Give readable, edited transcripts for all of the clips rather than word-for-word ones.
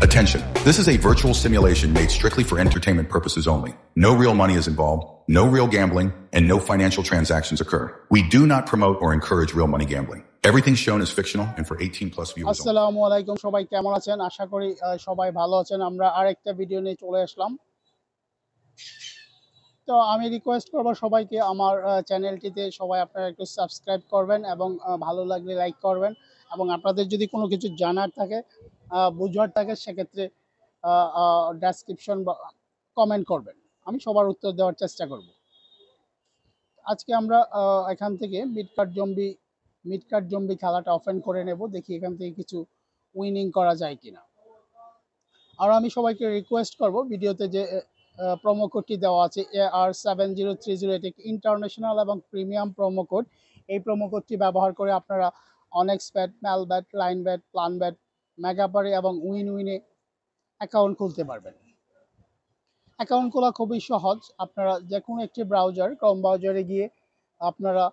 Attention, this is a virtual simulation made strictly for entertainment purposes only. No real money is involved, no real gambling, and no financial transactions occur. We do not promote or encourage real money gambling. Everything shown is fictional and for 18 plus viewers only. আসসালামু আলাইকুম, সবাই কেমন আছেন? আশা করি সবাই ভালো আছেন। আমরা আরেকটা ভিডিও নিয়ে চলে আসলাম। তো আমি রিকোয়েস্ট করব সবাইকে আমার চ্যানেলটিতে সবাই আপনারা একটু সাবস্ক্রাইব করবেন এবং ভালো লাগলে লাইক করবেন এবং আপনাদের যদি কোনো কিছু জানার থাকে, বুঝার থাকে, সেক্ষেত্রে ডেসক্রিপশন বা কমেন্ট করবেন। আমি সবার উত্তর দেওয়ার চেষ্টা করব। আজকে আমরা এখান থেকে মিডকার্ট জম্বি খেলাটা ওপেন করে নেব, দেখি এখান থেকে কিছু উইনিং করা যায় কিনা। আর আমি সবাইকে রিকোয়েস্ট করব, ভিডিওতে যে প্রোমো কোডটি দেওয়া আছে AR7030, এটি ইন্টারন্যাশনাল এবং প্রিমিয়াম প্রোমো কোড। এই প্রোমো কোডটি ব্যবহার করে আপনারা one x bet, Melbet, Linebet, plan bet, Megapari এবং উইনে অ্যাকাউন্ট খুলতে পারবেন। অ্যাকাউন্ট খোলা খুবই সহজ। আপনারা যে কোনো একটি ক্রোম ব্রাউজারে গিয়ে আপনারা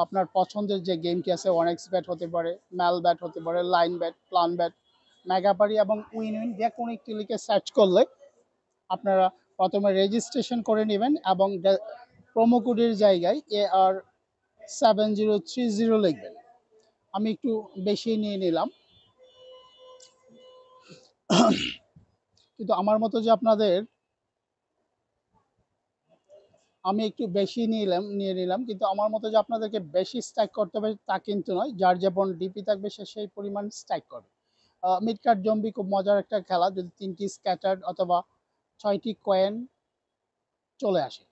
আপনার পছন্দের যে গেমটি আছে, অনেক্স ব্যাট হতে পারে, ম্যাল ব্যাট হতে পারে, line bat, plan bet, Megapari এবং উইন যে কোনো একটি লিখে সার্চ করলে আপনারা প্রথমে রেজিস্ট্রেশন করে নেবেন এবং প্রোমো কোডের জায়গায় AR7030 লিখবেন। আমি একটু বেশি নিয়ে নিলাম, কিন্তু আমার মতো যে আপনাদের আমি একটু বেশি নিয়ে নিলাম, কিন্তু আমার মতো যে আপনাদেরকে বেশি স্ট্রাইক করতে হবে তা কিন্তু নয়। যার যেমন ডিপি থাকবে সে সেই পরিমাণ স্ট্রাইক করবে। মিডকার্ট জম্বি খুব মজার একটা খেলা। যদি 3টি স্ক্যাটার্ড অথবা 6টি কয়েন চলে আসে,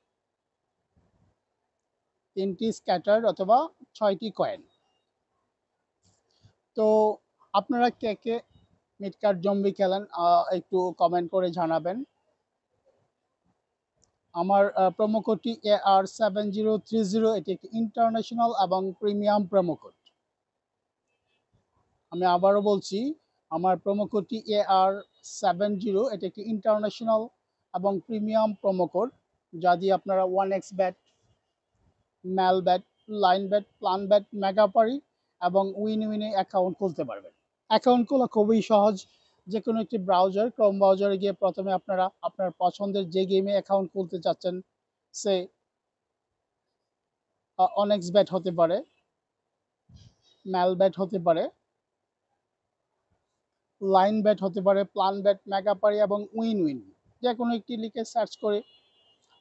3টি স্ক্যাটার্ড অথবা 6টি কয়েন। তো আপনারা কে কে মিডকার্ট জম্বি খেলেন একটু কমেন্ট করে জানাবেন। আমার প্রোমো কোডটি AR7030, এটি একটি ইন্টারন্যাশনাল এবং প্রিমিয়াম প্রোমো কোড। আমি আবারও বলছি, আমার প্রোমো কোডটি AR70, এটি একটি ইন্টারন্যাশনাল এবং প্রিমিয়াম প্রোমো কোড, যা দিয়ে আপনারা 1x bet, Melbet, Linebet, plan bet, Megapari এবং উইনে অ্যাকাউন্ট খুলতে পারবেন। অ্যাকাউন্ট খোলা খুবই সহজ। যে কোনো একটি ক্রোম ব্রাউজারে গিয়ে প্রথমে আপনারা আপনার পছন্দের যে গেমে অ্যাকাউন্ট খুলতে চাচ্ছেন, সে অনেক্স ব্যাট হতে পারে, ম্যাল ব্যাট হতে পারে, লাইন ব্যাট হতে পারে, প্লান ব্যাট, মেগাপারি এবং উইন যে কোনো একটি লিখে সার্চ করে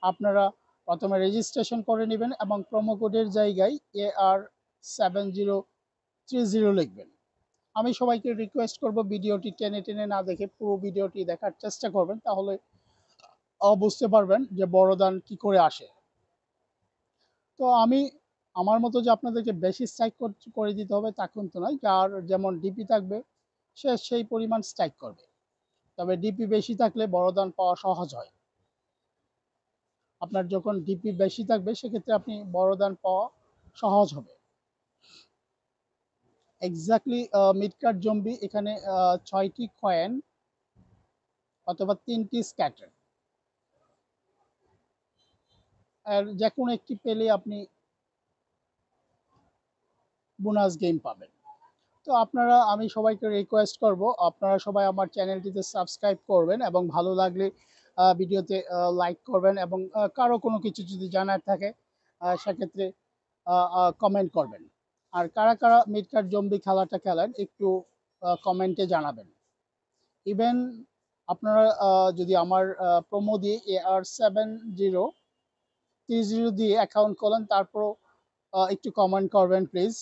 আপনারা প্রথমে রেজিস্ট্রেশন করে নেবেন এবং প্রোমো কোডের জায়গায় AR7030 লিখবেন। আমি সবাইকে রিকোয়েস্ট করব, ভিডিওটি টেনে না দেখে পুরো ভিডিওটি দেখার চেষ্টা করবেন, তাহলে বুঝতে পারবেন যে বড়দান কি করে আসে। তো আমার মতো যে আপনাদেরকে বেশি স্ট্রাইক করে দিতে হবে তা কিন্তু নয়। যার যেমন ডিপি থাকবে সে সেই পরিমাণ স্ট্রাইক করবে, তবে ডিপি বেশি থাকলে বড়দান পাওয়া সহজ হয়। আপনার যখন ডিপি বেশি থাকবে সেক্ষেত্রে আপনি বড়দান পাওয়া সহজ হবে। এক্স্যাক্টলি মিডকার্ট জম্বি এখানে 6টি কয়েন অথবা 3টি স্ক্যাটার, আর যে কোনো একটি পেলে আপনি বোনাস গেম পাবেন। তো আমি সবাইকে রিকোয়েস্ট করব, আপনারা সবাই আমার চ্যানেলটিতে সাবস্ক্রাইব করবেন এবং ভালো লাগলে ভিডিওতে লাইক করবেন এবং কারো কোনো কিছু যদি জানার থাকে সেক্ষেত্রে কমেন্ট করবেন। আর কারা কারা মিডকার্ট জম্বি খেলাটা খেলেন একটু কমেন্টে জানাবেন। ইভেন আপনারা যদি আমার প্রোমো দিয়ে AR7030 দিয়ে অ্যাকাউন্ট খোলেন, তারপরও একটু কমেন্ট করবেন প্লিজ।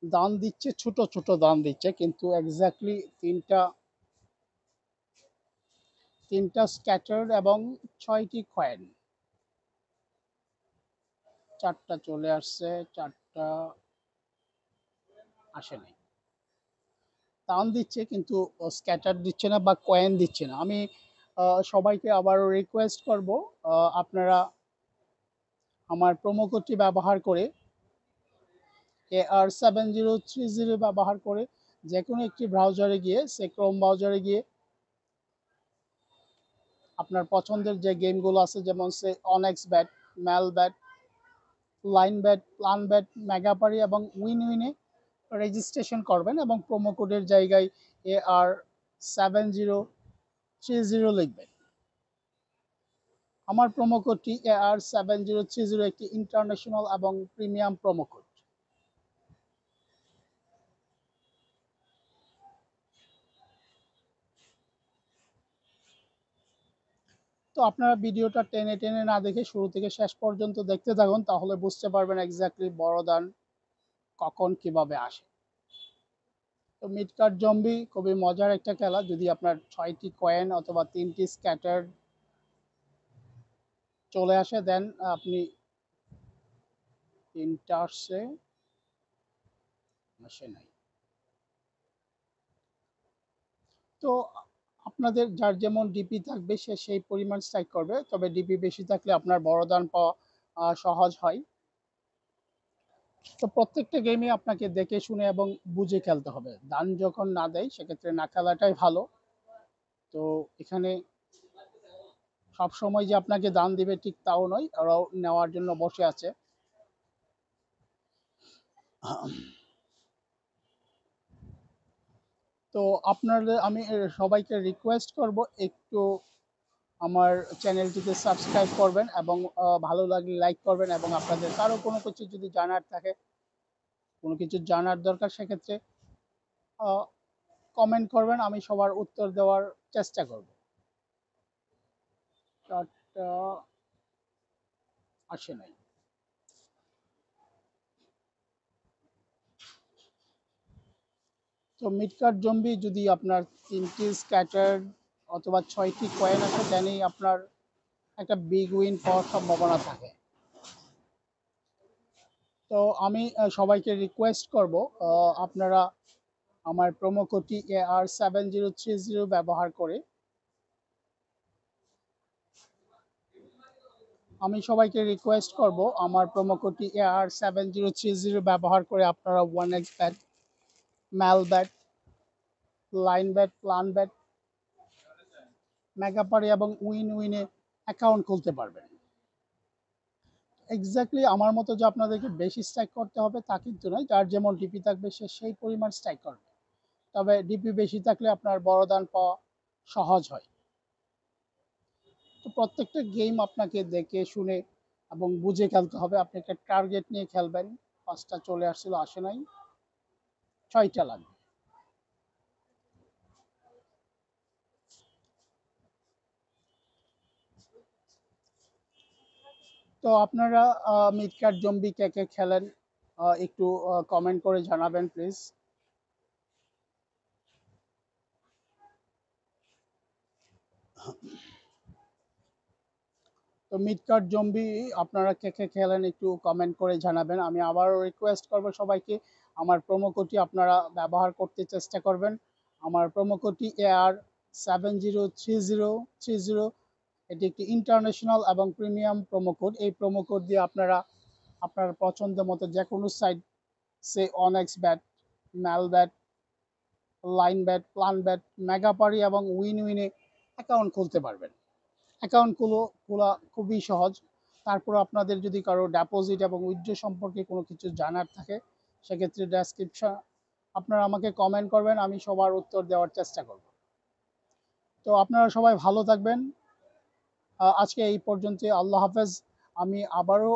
দান দিচ্ছে, ছোট দান দিচ্ছে, কিন্তু এক্স্যাক্টলি তিনটা স্ক্যাটার্ড এবং 6টি কয়েন। 4টা চলে আসছে, 4টা আসে নাই। দান দিচ্ছে কিন্তু স্ক্যাটার দিচ্ছে না বা কয়েন দিচ্ছে না। আমি সবাইকে আবারও রিকোয়েস্ট করব, আপনারা আমার প্রোমো কোডটি ব্যবহার করে AR7030 ব্যবহার করে যে কোনো একটি ব্রাউজারে গিয়ে, সে ক্রোম ব্রাউজারে গিয়ে আপনার পছন্দের যে গেমগুলো আছে, যেমন সে one x bet, Melbet, Linebet, plan bet, Megapari এবং উইন উইনে রেজিস্ট্রেশন করবেন এবং প্রোমো কোডের জায়গায় AR7030 লিখবেন। আমার প্রোমো কোডটি AR7030 একটি ইন্টারন্যাশনাল এবং প্রিমিয়াম প্রোমো কোড। তো আপনারা ভিডিওটা টেনে টেনে না দেখে শুরু থেকে শেষ পর্যন্ত দেখতে থাকুন, তাহলে বুঝতে পারবেন এক্স্যাক্টলি বড়দান কখন কিভাবে আসে। তো মিড কার্ড জম্বি খুবই মজার একটা খেলা। যদি আপনার 6টি কয়েন অথবা 3টি স্ক্যাটার চলে আসে, দেন আপনি ইন্টার্সে আসে নাই। তো আপনাদের যার যেমন ডিপি থাকবে সে সেই পরিমাণ স্ট্রাইক করবে, তবে ডিপি বেশি থাকলে আপনার বড় দান পাওয়া সহজ হয়। তো প্রত্যেকটা গেমে আপনাকে দেখে শুনে এবং বুঝে খেলতে হবে। দান যখন না দেয় সেক্ষেত্রে না খেলাটাই ভালো। তো এখানে সব সময় যে আপনাকে দান দিবে ঠিক তাও নয়, ওরাও নেওয়ার জন্য বসে আছে। তো আপনাদের আমি সবাইকে রিকোয়েস্ট করব একটু আমার চ্যানেলটিতে সাবস্ক্রাইব করবেন এবং ভালো লাগলে লাইক করবেন, এবং আপনাদের কারো কোনো কিছু যদি জানার থাকে, কোনো কিছু জানার দরকার, সেক্ষেত্রে কমেন্ট করবেন, আমি সবার উত্তর দেওয়ার চেষ্টা করব। আসে নাই। তো মিড কার্ড জম্বি যদি আপনার 3টি স্ক্যাটার অথবা 6টি কয়েন আসে, দেনই আপনার একটা বিগ উইন পাওয়ার সম্ভাবনা থাকে। তো আমি সবাইকে রিকোয়েস্ট করব, আপনারা আমার প্রোমো কোডটি AR7030 ব্যবহার করে, আমি সবাইকে রিকোয়েস্ট করব আমার প্রোমো কোডটি AR7030 ব্যবহার করে আপনারা 1x bet, Melbet, Linebet, plan bet, Megapari এবং উইন উইনে অ্যাকাউন্ট খুলতে পারবেন। এক্স্যাক্টলি আমার মতো যে আপনাদেরকে বেশি স্ট্রাইক করতে হবে তা কিন্তু নয়, যার যেমন ডিপি থাকবে সে সেই পরিমাণ স্ট্রাইক করবে, তবে ডিপি বেশি থাকলে আপনার বড় দান পাওয়া সহজ হয়। তো প্রত্যেকটা গেম আপনাকে দেখে শুনে এবং বুঝে খেলতে হবে। আপনি একটা টার্গেট নিয়ে খেলবেন। 5টা চলে আসছিল, আসে নাই, 6টা লাগবে। তো আপনারা মিড কার্ড জম্বি কে কে খেলেন একটু কমেন্ট করে জানাবেন প্লিজ। তো মিড কার্ড জম্বি আপনারা কে কে খেলেন একটু কমেন্ট করে জানাবেন। আমি আবারও রিকোয়েস্ট করব সবাইকে, আমার প্রোমো কোডটি আপনারা ব্যবহার করতে চেষ্টা করবেন। আমার প্রোমো কোডটি AR703030। এটি একটি ইন্টারন্যাশনাল এবং প্রিমিয়াম প্রোমো কোড। এই প্রোমো কোড দিয়ে আপনারা আপনার পছন্দ মতো যে কোনো সাইট, সে one x bet, Melbet, Linebet, plan bet, Megapari এবং উইন উইনে অ্যাকাউন্ট খুলতে পারবেন। অ্যাকাউন্ট খোলা খুবই সহজ। তারপর আপনাদের যদি কারো ডিপোজিট এবং উইথড্র সম্পর্কে কোনো কিছু জানার থাকে, সেক্ষেত্রে ডেসক্রিপশন আপনারা আমাকে কমেন্ট করবেন, আমি সবার উত্তর দেওয়ার চেষ্টা করব। তো আপনারা সবাই ভালো থাকবেন। আজকে এই পর্যন্ত, আল্লাহ হাফেজ। আমি আবারও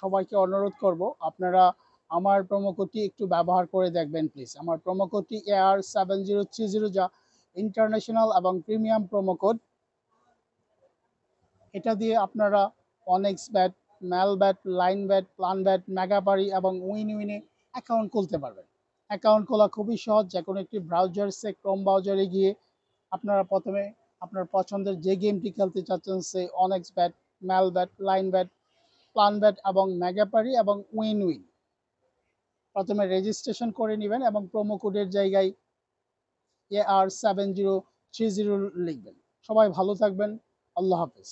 সবাইকে অনুরোধ করব, আপনারা আমার প্রোমো কোডটি একটু ব্যবহার করে দেখবেন প্লিজ। আমার প্রোমো কোডটি AR7030, যা ইন্টারন্যাশনাল এবং প্রিমিয়াম প্রোমো কোড। এটা দিয়ে আপনারা one x bet, Melbet, Linebet, plan bet, Megapari এবং উইন উইনে অ্যাকাউন্ট খুলতে পারবেন। অ্যাকাউন্ট খোলা খুবই সহজ। যে কোনো একটি ব্রাউজার সে ক্রোম ব্রাউজারে গিয়ে আপনারা প্রথমে আপনার পছন্দের যে গেমটি খেলতে চাচ্ছেন, সে one x bet, Melbet, Linebet, plan bet এবং মেগাপারি এবং উইন উইন প্রথমে রেজিস্ট্রেশন করে নেবেন এবং প্রোমো কোডের জায়গায় AR7030 লিখবেন। সবাই ভালো থাকবেন। আল্লাহ হাফেজ।